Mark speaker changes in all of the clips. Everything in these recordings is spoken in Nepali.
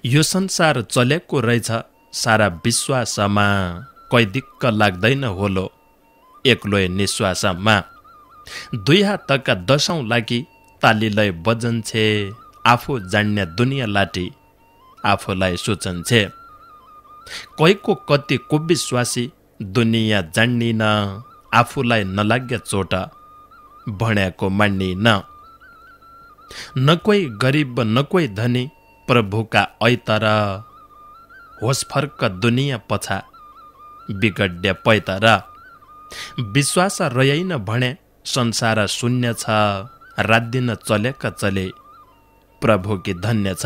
Speaker 1: यो संसार चलेको रहेछ सारा विश्वासमा, कै दिक्क लाग्दैन होलो एक्लोय निश्वासमा। दुई हातका दशौं लागि तालीलय बजन्छे, आफू जान्ने दुनियाँ लाटी आफूलाई सोचन्छे। कैको कति कुविश्वासी दुनियाँ जान्निन, आफूलाई नलाग्य चोट भण्याको मान्निन। न कोही गरिब न कोही धनी प्रभुका ऐतर, होस फर्क दुनियाँ पछा बिगड्य पैतर। विश्वास रह्यैन भने संसार शून्य छ, रात दिन चलेका चले प्रभुकी धन्य छ।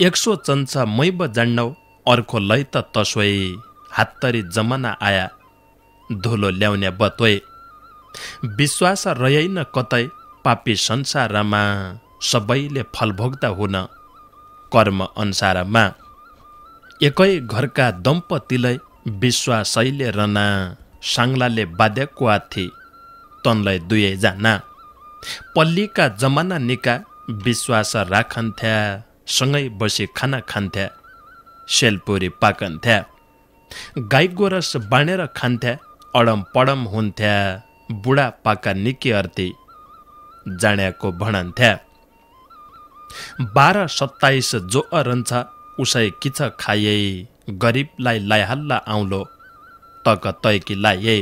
Speaker 1: एक सोचन्छ मैब जान्नौ अर्को लै त तसोइ, हात्तरी जमना आया धुलो ल्याउने बतोइ। विश्वास रह्यैन कतै पापी संसारमा, सबैले फल भोग्दा हुन कर्म अनुसारमा। एकै घरका दम्पतिलाई विश्वासैले रना, साङ्लाले बाध्यको आथी तनलाई दुवैजना। पल्लीका जमाना निका विश्वास राखन्थ्या, सँगै बसी खाना खान्थ्या सेलपुरी पाकन्थ्या। गाई गोरस बाँडेर खान्थ्या अडम पडम हुन्थ्या, बुढा पाका निकी अर्थी जाण्याको भणन्थ्या। 12-27 जो अरन्छ उसै किछ खाए, गरिबलाई लाइहल्ला आउलो तक तैकी लाए।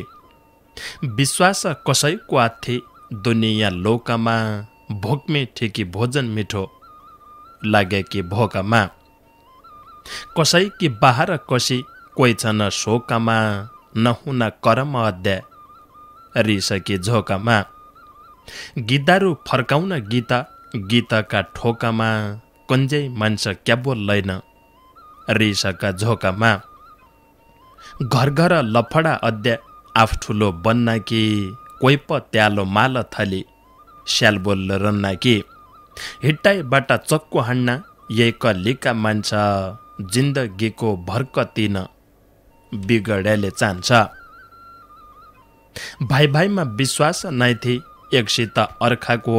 Speaker 1: विश्वास कसैको आथी दुनियाँ लोकमा, भोकमे ठेकी भोजन मिठो लागे कि भोकमा। कसैकी बाहर कसी कोही छन् शोकमा, नहुना करम अध्याय रिसकी झोकमा। गिदारु फर्काउन गीत गीतका ठोकमा, कुन्जै मान्छ क्या बोल्दैन रिसका झोकमा। घर घर लफडा अध्याय आफ ठुलो बन्ना कि, कोही प त्यालो माल थली स्याल बोल्ल रन्ना कि। हिट्टाइबाट चक्को हान्ना यही कलिका मान्छ, जिन्दगीको भर्कतिन बिगड्याले चाहन्छ। भाइ भाइमा विश्वास नाइथी एकसित अर्खाको,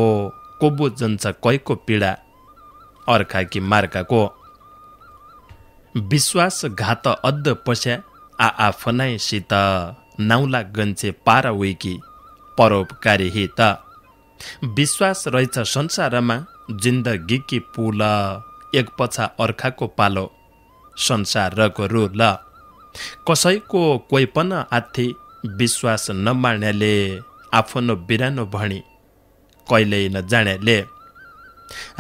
Speaker 1: को बुझन्छ कैको पीडा अर्खाकी मार्काको। विश्वास घात अद्ध पस्या आफनाइसित, नाउला गन्छे पारा विकी परोपकारी हित। विश्वास रहेछ संसारमा जिन्दगीकी पुल, एक पछा अर्खाको पालो संसारको रुल। कसैको कोही पन आथी विश्वास नमान्याले, आफ्नो बिरानो भणी कहिल्यै नजान्याले।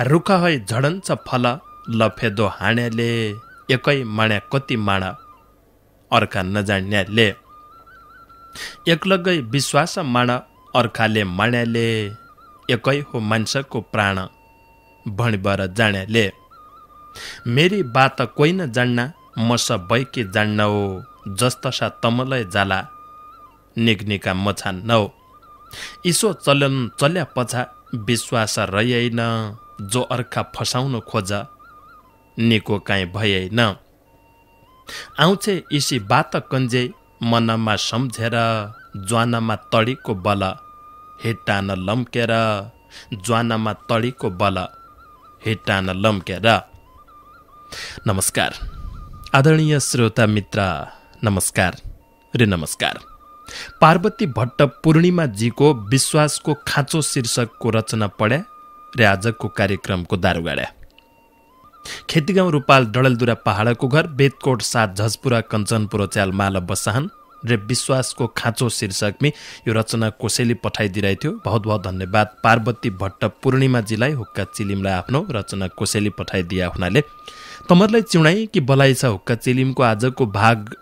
Speaker 1: रुख है झडन्छ फल लफेदो हाण्याले, एकै माण्या कति माणा अर्का नजान्याले। एकलगै विश्वास माण अर्खाले माण्याले, एकै हो मान्छेको प्राण भणीबर जान्याले। मेरी बात कोही न जान्ना म सबैकी जान्नौ, जस्तसा तमलै जाला निग्निका मछान्नौ। इसो चलन चल्या पछा विश्वास रह्यैन, जो अर्खा फसाउन खोज निको काहीँ भएन। आउँछे इसी बात कन्जे मनमा सम्झेर, ज्वानमा तडीको बल हिट्टान लम्केर, ज्वानमा तडीको बल हिट्टान लम्केर। नमस्कार आदरणीय श्रोता मित्र, नमस्कार रे नमस्कार। पार्वती भट्ट पूर्णिमाजीको विश्वासको खाँचो शीर्षकको रचना पढ्या र आजको कार्यक्रमको दारू गाड्या। खेतीगाउँ रूपाल डडेलधुरा पहाडको घर, बेदकोट 7 झजपुरा कञ्चनपुर च्याल माल बसाहन र विश्वासको खाँचो शीर्षकमी यो रचना कोसेली पठाइदिरहेको थियो। बहुत बहुत धन्यवाद पार्वती भट्ट पूर्णिमाजीलाई, हुक्का चिलिमलाई आफ्नो रचना कोसेली पठाइदिया हुनाले। तमरलाई चिउणाई कि बलाई छ हुक्का चिलिमको आजको भाग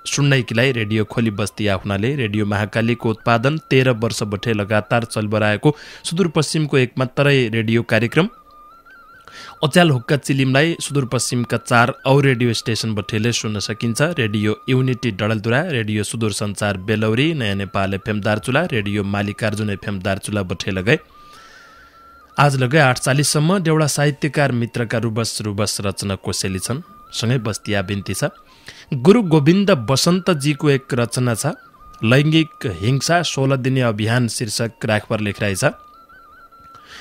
Speaker 1: सुन्नैकीलाई रेडियो खोली बस्ती आफनाले। रेडियो महाकालीको उत्पादन 13 वर्ष बठे लगातार चलबराएको सुदूरपश्चिमको एकमात्रै रेडियो कार्यक्रम अच्याल हुक्का चिलिमलाई सुदूरपश्चिमका 4 औ रेडियो स्टेशन बठेले सुन्न सकिन्छ। रेडियो युनिटी डडेलधुरा, रेडियो सुदूर संचार बेलौरी, नयाँ Nepal FM Darchula, radio Mallikarjun FM Darchula बठे लगाए। आज लगाए 8:40 सम्म देउडा साहित्यकार मित्रका रुबस रचना कोसेली छन्। सँगै बस्तिया बिन्ती छ। गुरु गोविन्द बसन्तजीको एक रचना छ, लैङ्गिक हिंसा 16 दिने अभियान शीर्षक राखपर लेखिरहेछ।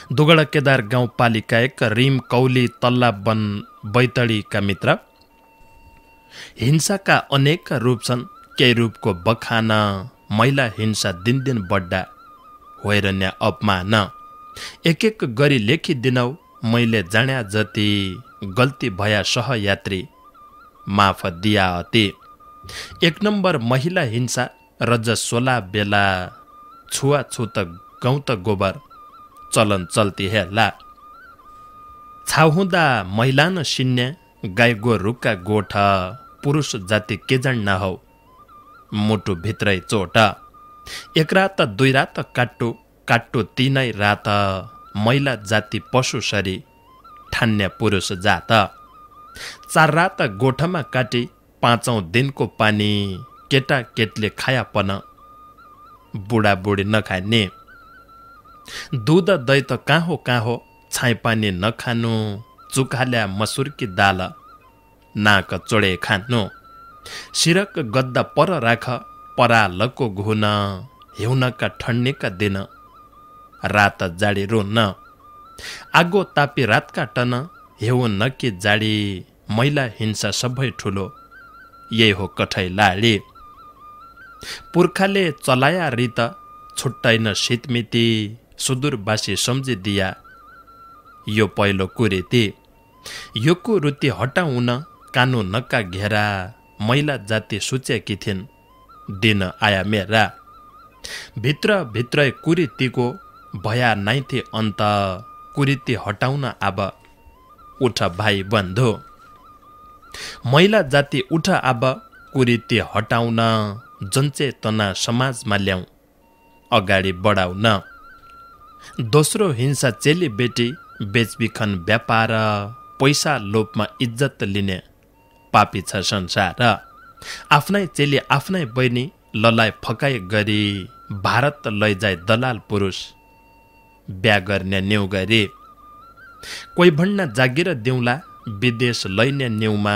Speaker 1: दोगडा केदार गाउँपालिका 1 रिम कौली तल्ला वन बैतडीका मित्र, हिंसाका अनेक रूप छन्। केही रूपको बखान, महिला हिंसा दिनदिन बढ्दा, हैरन्या अपमान। एक एक गरी लेखिदिनौ मैले जान्या जति, गल्ती भया सहयात्री माफ दिया अति। 1 नम्बर महिला हिंसा रजस्वला बेला, छुवाछुत गौत गोबर चलन चल्ती हेला। छाउ हुँदा महिला न सिन्ने, गाई गोरुका गोठ, पुरुष जाति के जान्न हौ मुटु भित्रै चोट। 1 रात 2 रात काट्टु, काट्टु 3 रात, महिला जाति पशु सरी ठान्ने पुरुष जात। 4 रात गोठमा काटी, 5औं दिनको पानी, केटा केटले खायापन बुढाबुढी नखाने। दूध दही त कहाँ हो, छाइ पानी नखानु, चुकाल्या मसुरकी दाल नाक चोडे खानु। सिरक गद्दा पर राख, परालको घुन, हिउनका ठन्नेका दिन, रात जाडी रोन। आगो तापी रात काटन, हेउ नकी जाडी, महिला हिंसा सबै ठुलो यही हो कठै लाडी। पुर्खाले चलाया रीत, छुट्टैन शीतमिति, सुदूरवासी सम्झिदिया यो पहिलो कुरीति। यो कुरीति हटाउन कानुनका घेरा, महिला जाति सुचेकी थिइन् दिन आया मेरा। भित्र भित्रै कुरीतिको भया नाइथे अन्त, कुरीति हटाउन आब उठ भाइ बन्धु। महिला जाति उठ आब कुरीति हटाउन, जनचेतना समाजमा ल्याऊ अगाडि बढाउन। दोस्रो हिंसा चेली बेटी, बेचबिखन व्यापार, पैसा लोभमा इज्जत लिने पापी छ संसार। आफ्नै चेली आफ्नै बहिनी ललाइ फकाइ गरी, भारत लैजाए दलाल पुरुष ब्या गर्ने न्यौ गरी। कोही भन्न जागिर दिउँला, विदेश लैने न्युमा,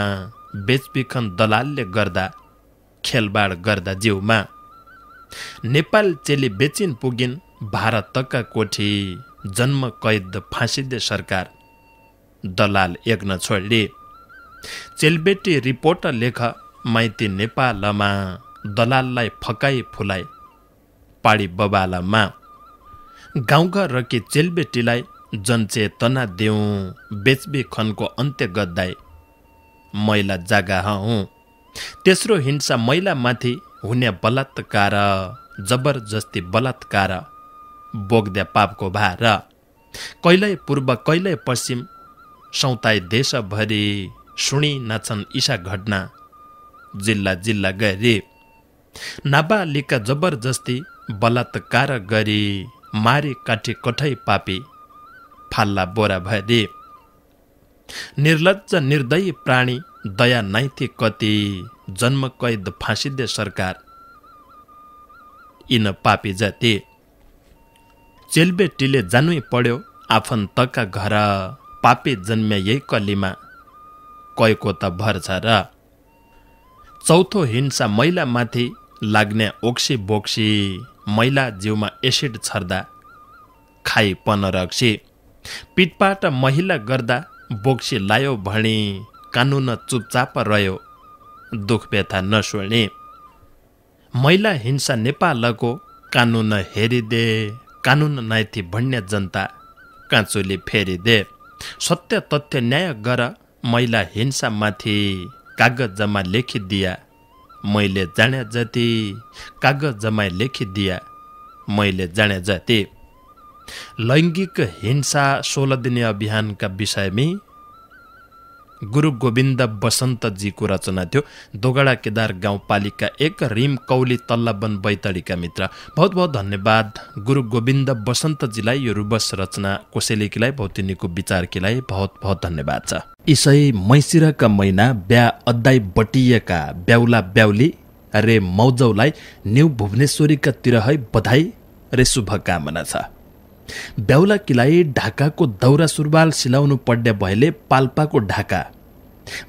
Speaker 1: बेचबिखन दलालले गर्दा खेलबाड गर्दा जिउमा। नेपाल चेली बेचिन पुगिन् भारतका कोठी, जन्म कैद फाँसिदे सरकार दलाल एक न छोडी। चेलबेटी रिपोर्ट लेख माइती नेपालमा, दलाललाई फकाई फुलाइ पाडी बबालमा। गाउँघर रकी चेलबेटीलाई जनचेतना देऊ, बेचबिखनको अन्त्य गद्दाई महिला जागा हौ। तेस्रो हिंसा महिलामाथि हुने बलात्कार, जबरजस्ती बलात्कार बोक्दे पापको भार। कहिल्यै पूर्व कहिल्यै पश्चिम, सौताई देशभरि सुनि नाछन् ईशा घटना जिल्ला जिल्ला गरी। नाबालिका जबरजस्ती बलात्कार गरी, मारी काटी कठै पापी फाल्ला बोरा भरी। निर्लज्ज निर्दयी प्राणी दया नाइथी कति, जन्म कैद फाँसिदे सरकार यिन पापी जति। चेलबेटीले जानै पर्यो आफन्तका घर, पापी जन्मे यही कलीमा कैको त भर छ र। चौथो हिंसा महिलामाथि लाग्ने ओक्सी बोक्सी, महिला जिउमा एसिड छर्दा खाइ पन रक्सी। पिटपाट महिला गर्दा बोक्सी लायो भणी, कानुन चुपचाप रह्यो दुख व्यथा नसुर्ने। महिला हिंसा नेपालको कानुन हेरिदे, कानुन नाइथी भन्ने जनता काँचुली फेरिदे। सत्य तथ्य न्याय गर महिला हिंसा माथि, कागजमा लेखिदिया मैले जाने जति, कागजमा लेखिदिया मैले जाने जति। लैङ्गिक हिंसा 16 दिने अभियानका विषयमा गुरु गोविन्द बसन्तजीको रचना थियो। दोगडा केदार गाउँपालिका 1 रिम कौली तल्लावन बैतडीका मित्र, बहुत बहुत धन्यवाद गुरु गोविन्द बसन्तजीलाई। यो रुबस रचना कोसेलीकीलाई भौतिनीको विचारकीलाई बहुत बहुत धन्यवाद छ। इसै मैसिरका महिना ब्या अद्दाई बटिएका ब्याउला ब्याउली रे मौजौलाई न्यू भुवनेश्वरीका तिर है बधाई रे शुभकामना छ। ब्याउला किलाई ढाकाको दौरा सुरुवाल सिलाउनु पर्ने भएले पाल्पाको ढाका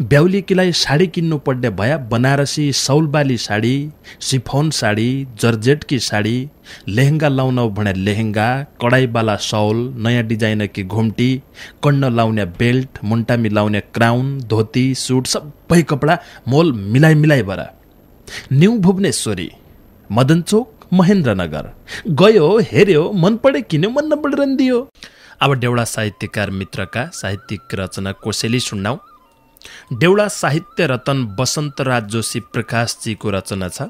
Speaker 1: ब्याउलीकीलाई साडी किन्नु पर्ने भया बनारसी सौलबाली साडी, सिफोन साडी, जर्जेटकी साडी, लेहेङ्गा लाउन भने लेहेङ्गा, कडाईवाला सौल, नयाँ डिजाइनकी घुम्टी, कन्न लाउने बेल्ट, मुन्टामी लाउने क्राउन, धोती, सुट सबै कपडा मोल मिलाइ भएर न्यू भुवनेश्वरी, मदनचोक, महेन्द्रनगर गयो, हेर्यो, मन पढे किन्यो, मन नपढे रन्दियो। अब देउडा साहित्यकार मित्रका साहित्यिक रचना कोसेली सुन्नाऊ। देउडा साहित्य रतन वसन्तराज जोशी प्रकाशजीको रचना छ।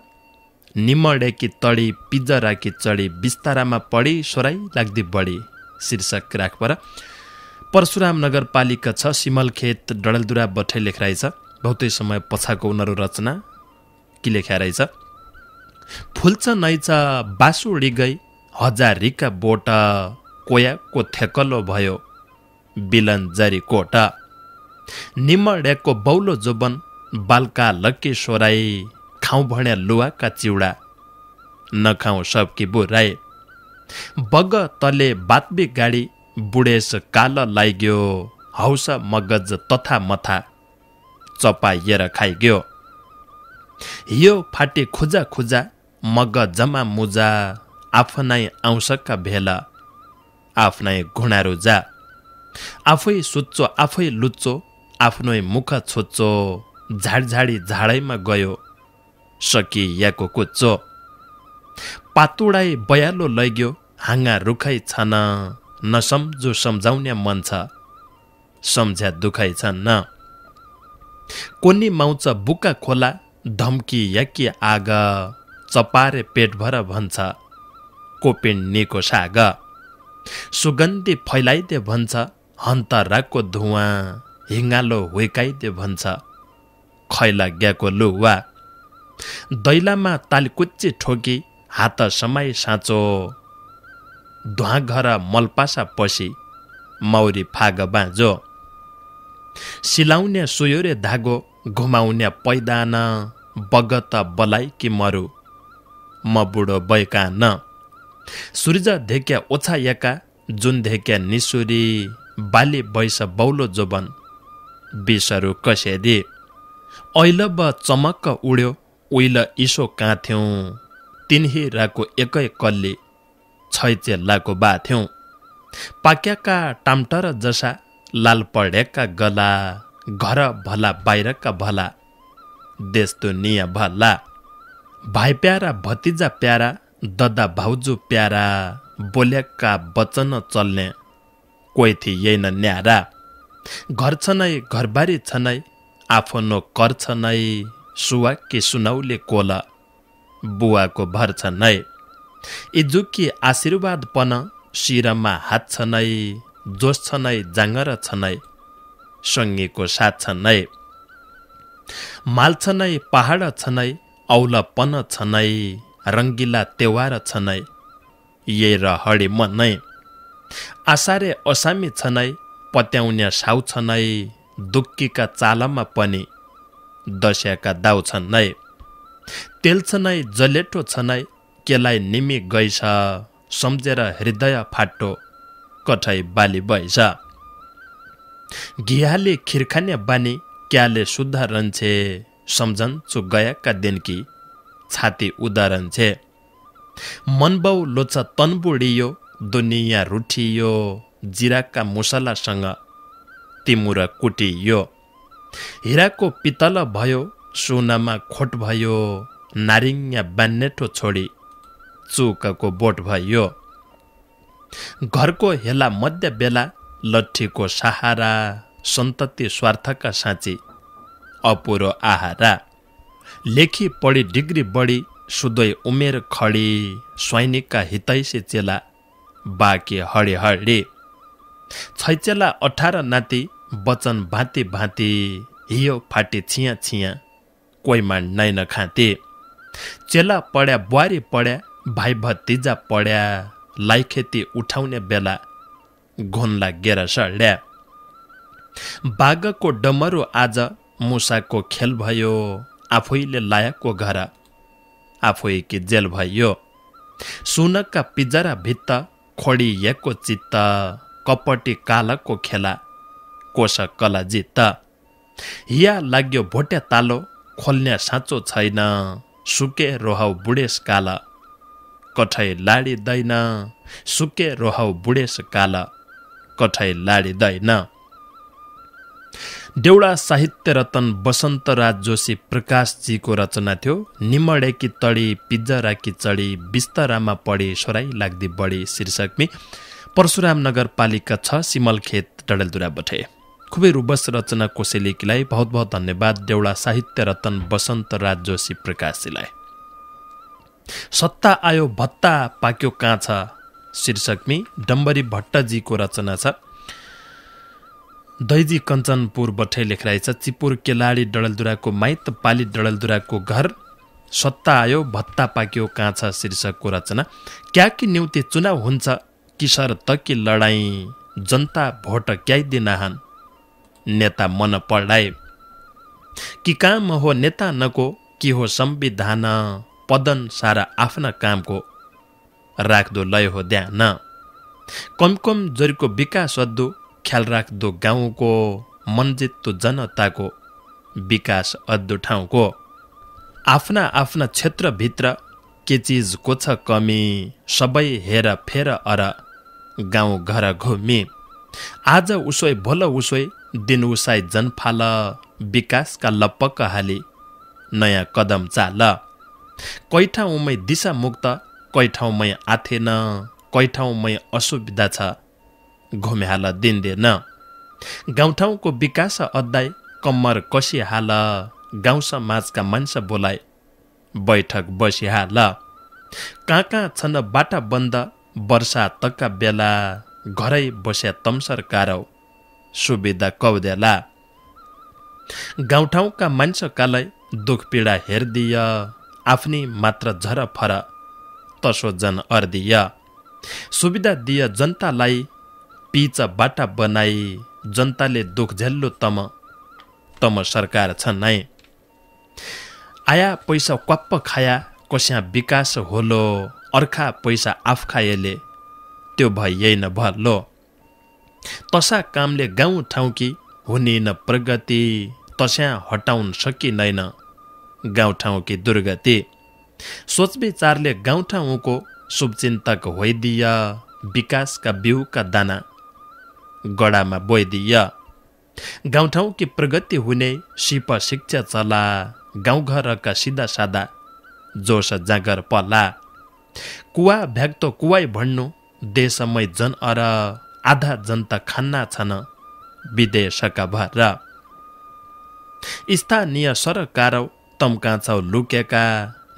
Speaker 1: निमडेकी तडी पिजराकी चढी, बिस्तारामा पढी सोराई लाग्दी बढी शीर्षक राखपर। परशुराम नगरपालिका छ, सिमलखेत, डडलदुरा बठै लेख रहेछ। बहुतै समय पछाको उनीहरू रचना कि लेख्या रहेछ। फुल्छ नैछ बासुडी गई, हजारीका बोट, कोयाको थेकलो भयो, बिलन जरी कोट। निमडेको बौलो जोबन, बालका लक्की सोराई, खाउँ भन्या लुवाका चिउडा, नखाउँ सबकी बुराई। बग तले बातबी गाडी, बुढेस काल लाग्यो, हौस मगज तथा मथा, चपाइएर खाइग्यो। यो फाटी खुजा खुजा, मग जमा मुजा, आफ्नै आउँसका भेला, आफ्नै घुँडारु जा। आफै सुच्चो आफै लुच्चो, आफ्नै मुख छोच्चो, झाडझाडी झाडैमा गयो, सकी याको कुच्चो। पातुडाई बयालो लैग्यो, हाँगा रुखै छन्, नसम्झो सम्झाउने मन छ, सम्झ्या दुखै छन् न। कोनी माउछ बुका खोला, धम्की याकी आग, चपारे पेटभर भन्छ, कोपिन्नीको साग। सुगन्धी फैलाइदे भन्छ, हन्तराको धुवा, हिङ्गालो हुइकाइदे भन्छ, खैला ग्याको लुवा। दैलामा तालकुच्ची ठोकी, हात समाई साँचो, धुवाघर मलपासा पसी, मौरी फाग बाँझो। सिलाउने सुयोरे धागो, घुमाउने पैदान, बगत बलाई कि मरु, म बुढो बैकान। सूर्य धेक्या ओछायका, जुन धेक्या निसुरी, बाली बैस बौलो जोबन, बिसरु कसेदी। ऐलब चमक्क उड्यो, उइल इसो काथ्यौं, तिन्ही राको एकै कल्ली, छैचे लाको बाथ्यौं। पाक्याका टाम्टर जसा, लाल पड्याका गला, घर भला बाहिरका भला, देश दुनिया भला। भाइ प्यारा भतिजा प्यारा, ददा भाउजू प्यारा, बोल्याका वचन चल्ने, कोही थिएन न्यारा। घर छनै घरबारी छनै, आफ्नो कर छनै, सुवा कि सुनौले कोला, बुवाको भर छनै। इजुकी आशीर्वाद पन, शिरमा हात छनै, जोस छनै जाँगर छनै, सङ्गीको साथ छनै। माल छनै पहाड छनै, औलपन छनै, रङ्गिला तेवार छनै, ये र हडी मनै। आसारे असामी छनै, पत्याउने साउ छनै, दुक्कीका चालमा पनि, दस्याका दाउ छनै। तेल छनै जलेटो छनै, केलाई निमी गइछ, सम्झेर हृदय फाटो, कठै बाली बैछ। घियाले खिरखाने बानी, क्याले सुधारन्छे, सम्झन्छु गएका दिनकी, छाती उदारन्छे। मनबौ लोछ तन बुढियो, दुनियाँ रुठियो, जिराका मुसलासँग, तिमुर कुटियो। हिराको पितल भयो, सुनमा खोट भयो, नारिङ्या बान्नेठो छोडी, चुकको बोट भयो। घरको हेला मध्य बेला, लट्ठीको सहारा, सन्तति स्वार्थका साँची, अपुरो आहारा। लेखी पढी डिग्री बढी, सुदय उमेर खडी, स्वाइनीका हितैसी चेला, बाँकी हडी हडी। छैचेला 18 नाति, वचन भाँती भाँती, हियो फाटी छिया छिया, कोहीमा नै नखाती। चेला पढ्या बुहारी पढ्या, भाइ भतिजा पढ्या, लाइखेती उठाउने बेला, घुन लागेर सड्या। बाघको डमरू आज, मुसाको खेल भयो, आफैले लायाको घर, आफैकी जेल भयो। सुनका पिजरा भित्त, खोडिएको चित्त, कपटी कालको खेला, कोष कला जित्त। हिया लाग्यो भोट्या तालो खोल्ने साँचो छैन सुके रोहाउ बुढेस काल कठै लाडिँदैन सुके रोहाउ बुढेस काल कठै लाडिँदैन। देउडा साहित्य रतन वसन्तराज जोशी प्रकाशजीको रचना थियो। निमडेकी तडी पिज्जराकी चढी बिस्तरामा पढी सोराई लाग्दी बढी शीर्षकमी परशुराम नगरपालिका 6 सिमलखेत डडेलधुरा बठे। खुबै रुबस रचना कोसेलीकीलाई बहुत बहुत धन्यवाद देउडा साहित्य रतन वसन्तराज जोशी प्रकाशजीलाई। सत्ता आयो भत्ता पाक्यो काँछ शीर्षकमी डम्बरी भट्टजीको रचना छ। दैजी कञ्चनपुर बठे लेखराइ छ। चिपुर केलाडी डडेलधुराको माइत पाली डडेलधुराको घर सत्ता आयो भत्ता पाक्यो काँछ शीर्षकको रचना। क्याकी न्युते चुनाव हुन्छ किशोर तकी लडाई जनता भोट क्याइदिनाहन् नेता मन पढाए कि काम हो नेता नको कि हो संविधान पदन सारा आफ्ना कामको राख्दो लय हो ध्यान कम कम जरीको विकास अद्दो ख्याल राख्दो गाउँको मन जित्दो जनताको विकास अद्दो ठाउँको आफ्ना आफ्ना क्षेत्रभित्र के चिजको छ कमी सबै हेर फेर अर गाउँ घर घुमी आज उसोइ भोल उसोइ दिन उसाइ जनफाल विकासका लपक्क हाली नयाँ कदम चाल कै ठाउँमै दिशा मुक्त कै ठाउँमै आथेन कै ठाउँमै असुविधा छ घुम्याल दिँदैन गाउँठाउँको विकास अद्दाइ कम्मर कसिहाल गाउँ समाजका मान्छे बोलाइ बैठक बसिहाल कहाँ कहाँ छन् बाटा बन्द वर्षातका बेला घरै बस्या तम सरकारौ सुविधा कौदेला गाउँठाउँका मान्छेकालाई दुख पीडा हेर्दिय आफ्नी मात्र झरफर तसो जन अर्दिय सुविधा दिय जनतालाई पिच बाटा बनाई जनताले दुख झेल्लो तम सरकार छ नै आया पैसा क्वाप्प खाया कस्या विकास होलो अर्खा पैसा आफ खाएले त्यो भइयै न भल्लो तसा कामले गाउँ ठाउँकी हुने न प्रगति तस्या हटाउन सकिँदैन गाउँ ठाउँकी दुर्गति सोच विचारले गाउँ ठाउँको शुभचिन्तक होइदिय विकासका बिउका दाना गडामा बोइदिय गाउँठाउँकी प्रगति हुने सिप शिक्षा चला गाउँघरका सिधा सादा जोस जागर पला कुवा भ्याक्तो कुवाई भन्नु देशमै जन अर आधा जनता खान्ना छन् विदेशका भर स्थानीय सरकारौ तम्काछौ लुकेका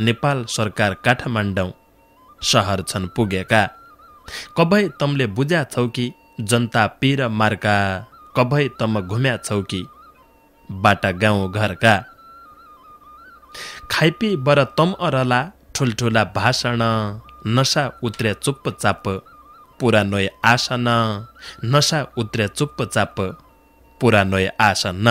Speaker 1: नेपाल सरकार काठमाडौँ सहर छन् पुगेका कभै तमले बुझ्या छौ कि जनता पीर मार्का कभै तम घुम्या छौ कि बाटा गाउँ घरका खाइपी बर तम अरला ठुल्ठुला भाषण नशा उत्रे चुपचाप पुरानोय आसन नशा उत्रे चुपचाप पुरानोय आसन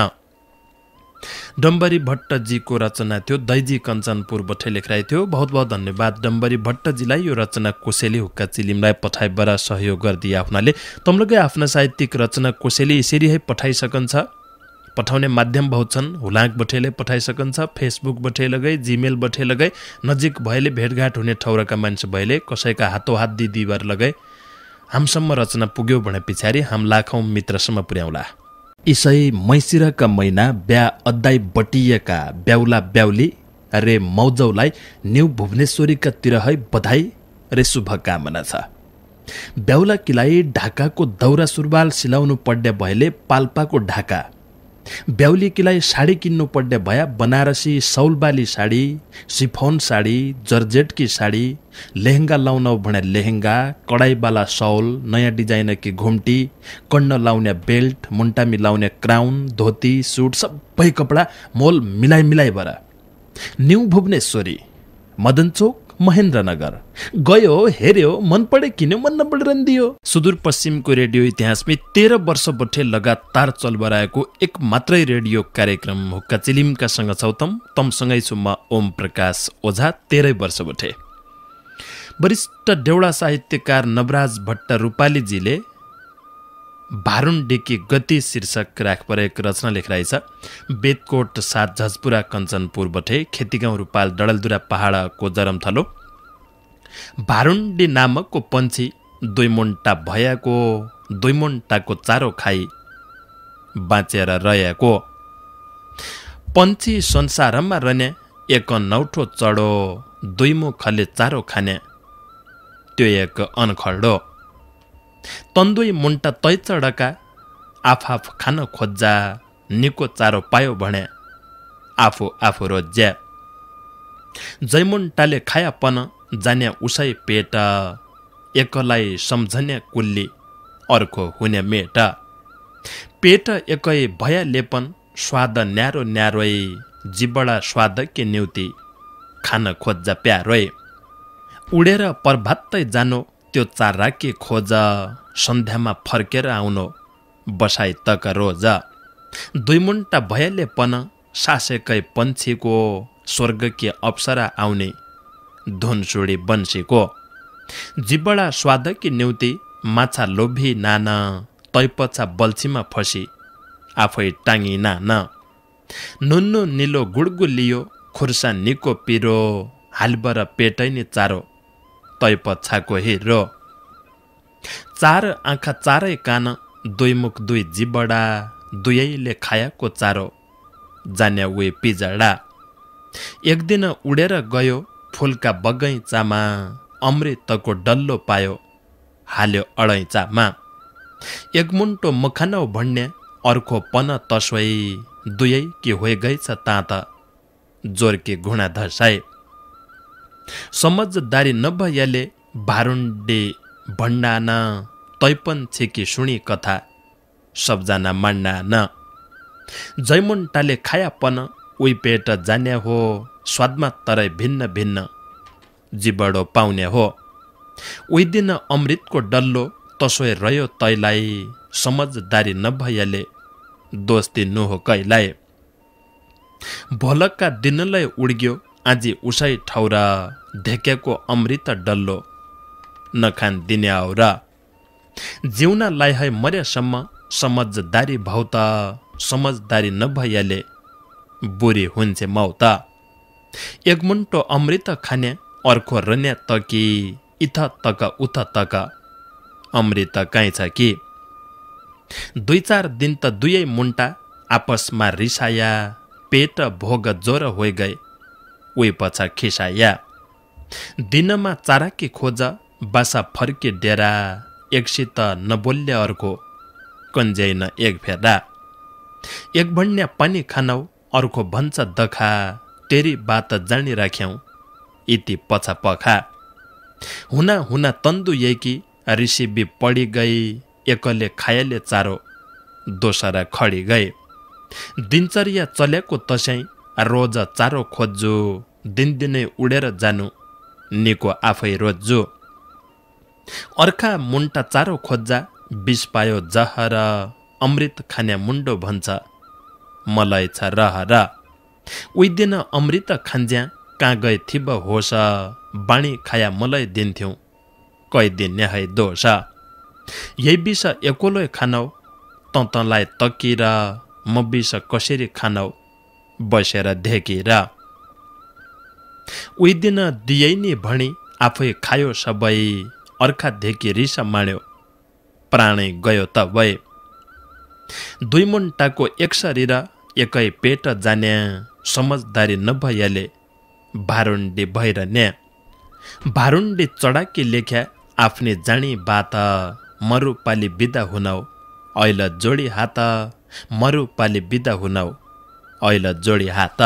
Speaker 1: डम्बरी भट्टजीको रचना थियो। दैजी कञ्चनपुर बठे लेखराइ थियो। बहुत बहुत धन्यवाद डम्बरी भट्टजीलाई यो रचना कोसेली हुक्का चिलिमलाई पठाइबर सहयोग गरिदिए आफ्नाले तमलगै आफ्ना साहित्यिक रचना कोसेली यसरी है पठाइसकन्छ। पठाउने माध्यम बहुत छन्। हुलाक बठेले पठाइसकन्छ, फेसबुक बठे लगै, जिमेल बठे लगै, नजिक भएले भेटघाट हुने ठाउँका मान्छे भएले कसैका हातो हात दिदीबार लगै हामीसम्म रचना पुग्यो भने पछाडि हाम लाखौं मित्रसम्म पुर्याउला। इसै मैसिरका महिना ब्या अद्दाई बटिएका ब्याउला ब्याउली रे मौजौलाई न्यू भुवनेश्वरीका तिर है बधाई रे शुभकामना छ। ब्याउला किलाई ढाकाको दौरा सुरुवाल सिलाउनु पर्ने भएले पाल्पाको ढाका, ब्याउली किलाई साडी किन्नु पर्ने भया बनारसी सौलबाली साडी, सिफोन साडी, जर्जेटकी साडी, लेहेङ्गा लाउन भने लेहेङ्गा, कडाईवाला सौल, नयाँ डिजाइनकी घुम्टी, कन्न लाउने बेल्ट, मुन्टामी लाउने क्राउन, धोती, सुट सबै कपडा मोल मिलाइ मिलाइ बर न्यू भुवनेश्वरी मदनचोक महेन्द्रनगर गयो, हेर्यो, मन पढे किन्यो, मन नपढे रन्दियो। सुदूरपश्चिमको रेडियो इतिहासमै 13 वर्ष बठे लगातार चलबराएको एक मात्रै रेडियो कार्यक्रम हुक्का चिलिमका सँग छौ तमसँगै छु म ओम प्रकाश ओझा। 13 वर्ष बठे वरिष्ठ देउडा साहित्यकार नवराज भट्ट रूपालीजीले भारुण्डेकी गति शीर्षक राख परेको रचना लेखिरहेछ। बेतकोट 7 झजपुरा कञ्चनपुर बठे खेतीगाउँ रूपाल डडलदुरा पहाडको जरमथलो भारुण्डी नामकको पन्छी 2 मुन्टा भयाको 2 मुन्टाको चारो खाई बाँचेर रहेको पन्छी संसारमा रहने एक नौठो चढो 2 मुखले चारो खाने त्यो एक अनखल्डो तन्दुई मुन्टा तै चढका आफ खान खोज्जा निको चारो पायो भने आफू रोज्या जैमुन्टाले खायापन जाने उसै पेट एकलाई सम्झने कुल्ली अर्को हुने मेट पेट एकै भया लेपन स्वाद न्यारो न्यारोई जिबडा स्वाद के न्युति खान खोज्जा प्यारोई उडेर प्रभातै जानो त्यो चारा के खोज सन्ध्यामा फर्केर आउनो बसाई तक रोज 2 मुन्टा भयाले पन सासेकै पन्छीको स्वर्ग के अप्सरा आउने धुनसुडी बन्सीको जिबडा स्वाद के न्युति माछा लोभी नाना तैपछा बल्छीमा फसी आफै टाङ्गी नाना नुन्नु निलो गुडगुलियो खुर्सा निको पिरो हालबर पेटै नि चारो तैपछाको हिरो 4 आँखा 4 कान 2 मुख 2 जिबडा दुवैले खायाको चारो जान्या वे पिजडा एक दिन उडेर गयो फुलका बगैँचामा अमृतको डल्लो पायो हाल्यो अडैँचामा एक मुन्टो मखानौ भन्ने अर्को पन तसोई दुवै के होइ गएछ तात जोरके घुँडा धसाए समझदारी नभएले भारुण्डे भण्डान तैपन छेकी सुनी कथा सबजना मान्डान जैमुन्टाले खायापन उही पेट जान्या हो स्वादमा तरै भिन्न भिन्न जिबडो पाउने हो उही दिन अमृतको डल्लो तसोय रह्यो तैलाई समझदारी नभएले दोस्ती नुहो कैलाई भोलकका दिनलाई उड्ग्यो आजी उसै ठौरा धेकेको अमृत डल्लो नखान दिने आउरा जिउना लाई है मर्यासम्म समझदारी भौत समझदारी नभएले बुरी हुन्छ मौत एक मुन्टो अमृत खाने अर्को रन्या तकी इथ तक उथ तक अमृत काहीँ छ कि 2-4 दिन त दुवै मुन्टा आपसमा रिसाया पेट भोग जोर होइ गए उही पछा खिसाया दिनमा चाराकी खोज बासा फर्के डेरा एकसित नबोल्य अर्को कन्ज्याइन एक फेरा एक भन्या पानी खानौ अर्को भन्छ दखा तेरी बात जानी राख्यौ इति पछा पखा हुना हुना तन्दु एकी ऋषिबी पडी गई एकले खायले चारो दोसरा खडी गए दिनचर्या चलेको तसै रोज चारो खोज्जु दिनदिनै उडेर जानु निको आफै रोज्जु अर्का मुन्टा चारो खोज्जा विष पायो जहर अमृत खाने मुन्डो भन्छ मलाई छ रहर उही दिन अमृत खान्ज्या कहाँ गए थिब होस बाणी खाया मलाई दिन्थ्यौ कै दिन है दोष यही विष एकोलै खानौ तँलाई तकिर म विष कसरी खानौ बसेर धेकिर उही दिन दियै नि भणी आफै खायो सबै अर्का धेकी रिस माण्यो प्राणै गयो त भए 2 मुन्टाको एक शरीर एकै पेट जाने समझदारी नभएले भारुण्डी भइरने भारुण्डी चढाकी लेख्या आफ्नै जानी बात मरुपाली बिदा हुनौ ऐल जोडी हात मरुपाली बिदा हुनौ ऐल जोडी हात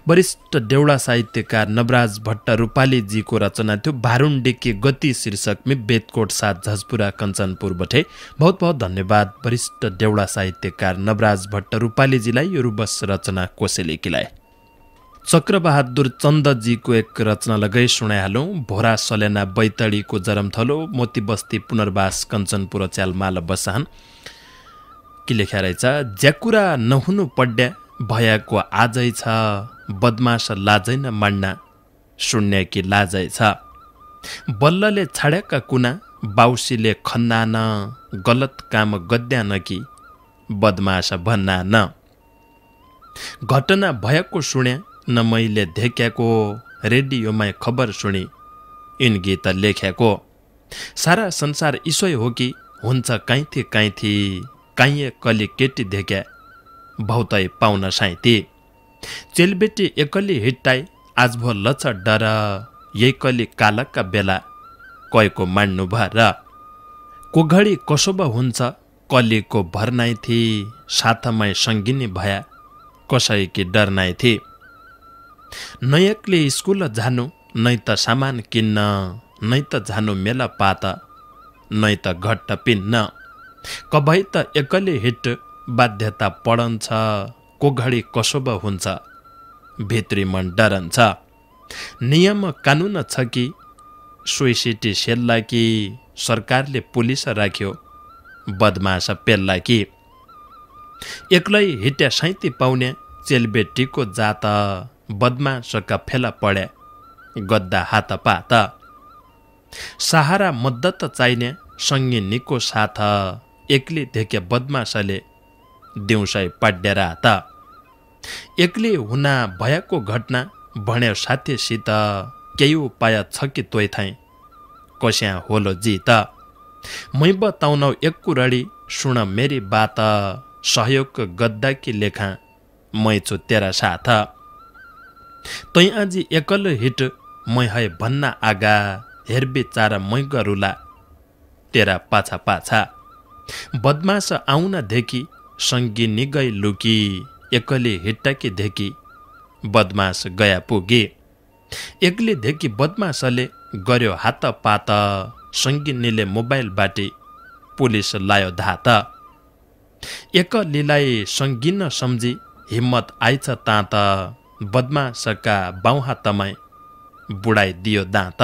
Speaker 1: वरिष्ठ देउडा साहित्यकार नवराज भट्ट रूपालीजीको रचना थियो भारुण्डेकी गति शीर्षक में बेतकोट 7 झजपुरा कञ्चनपुर बठे बहुत बहुत धन्यवाद वरिष्ठ देउडा साहित्यकार नवराज भट्ट रूपालीजीलाई यो रुबस रचना कोसेलेकीलाई। चक्रबहादुर चन्दजीको एक रचना लगाई सुनाइहालौं। भोरा सलेना बैतडीको जरमथलो मोती बस्ती पुनर्वास कञ्चनपुर च्यालमाल बसाहन कि लेख्या रहेछ ज्याकुरा नहुनु पड्या भयाको आजै छ बदमास लाजै न मान्ना शून्य कि लाजै छ बल्लले छाड्याका कुना बाउसीले खन्नान गलत काम गद्या न कि बदमास भन्ना न। घटना भएको सुन्या न मैले देख्याको, रेडियोमा खबर सुनि यिन गीत लेख्याको। सारा संसार ईशै हो कि हुन्छ काइथी काइथी, काइए कली केटी देख्या भौतै पाउन साइती। चेलबेटी एकली हिट्टाई आज भो लछ डर, यही कली कालकका बेला कयको मान्नु भर। को घडी कसोब हुन्छ कलीको भरनाइ थी, साथमै सङ्गिनी भया कसैकी डरनाइ थी। नयकले स्कुल जानु नै त सामान किन्न, नै त जानु मेला पात, नै त घट्ट पिन्न। कभै त एकले हिट बाध्यता पढन्छ, को घडी कसोब हुन्छ भित्री मन डरन्छ। नियम कानुन छ कि सुइसिटी सेल्ला कि, सरकारले पुलिस राख्यो बदमास पेल्ला कि। एक्लै हिट्या साइती पाउने चेलबेटीको जात, बदमासका फेला पड्या गद्दा हात पात। सहारा मद्दत चाहिने सङ्गिनीको साथ, एक्लै देखे बदमासले दिउँसै पाड्या रात। एक्लै हुना भएको घटना भन्यो साथीसित, केही उपाय छ कि तोइ थाई कस्या होलो जित। मै बताउनौ एक कुरडी सुन मेरी बात, सहयोग गद्दा कि लेखा मै छु तेरा साथ। तै आजी एकल हिट मै है भन्ना आगा, हेर बिचारा मै गरुला तेरा पाछा पाछा। बदमास आउन देखि सङ्गिनी गई लुकी, एकली हिट्टाकी देखि बदमास गया पुगी। एक्लै देखि बदमासले गर्यो हात पात, सङ्गिनीले मोबाइल बाटी पुलिस लायो धात। एकलीलाई सङ्गिन सम्झी हिम्मत आइछ ताँत, बदमासका बाउ हातमै बुढाइदियो दाँत।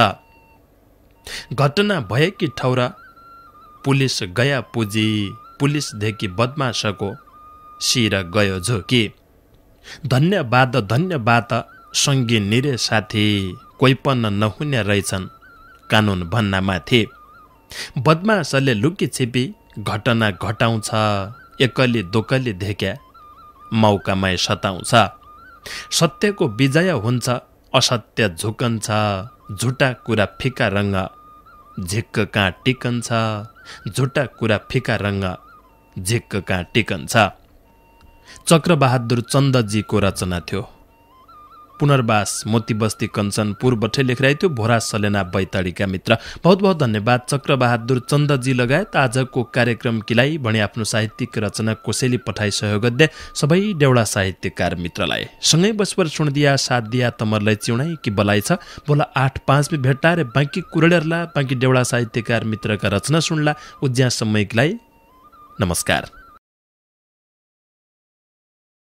Speaker 1: घटना भएकी ठौरा पुलिस गया पुजी, पुलिसदेखि बदमासको शिर गयो झोकी। धन्यवाद धन्यवाद सङ्गिनी रे साथी, कोही पनि नहुने रहेछन् कानुन भन्ना माथि। बदमासले लुकी छिपी घटना घटाउँछ, एकली दोकली देख्या मौकामै सताउँछ। सत्यको विजय हुन्छ असत्य झुकन्छ, झुटा कुरा फिका रङ्ग झिक्क कहाँ टिकन्छ, झुटा कुरा फिका रङ्ग झिक्क कहाँ टिकन्छ। चक्रबहादुर चन्दजीको रचना थियो। पुनर्वास मोतीबस्ती कञ्चनपुर बठे लेखिरहेको थियो भोरा सलेना बैतडीका मित्र। बहुत बहुत धन्यवाद चक्रबहादुर चन्दजी लगायत आजको कार्यक्रम किलाई भने आफ्नो साहित्यिक रचना कोसेली पठाई सहयोग गद्दे सबै देउडा साहित्यकार मित्रलाई। सँगै बसपर सुन्दिया साथ दिया तमरलाई चिउनाइ कि बलाइ छ। बोला 8-5 में भेट्टा रे बाँकी कुरडेरला बाँकी देउडा साहित्यकार मित्रका रचना सुनला। उज्या समयलाई नमस्कार।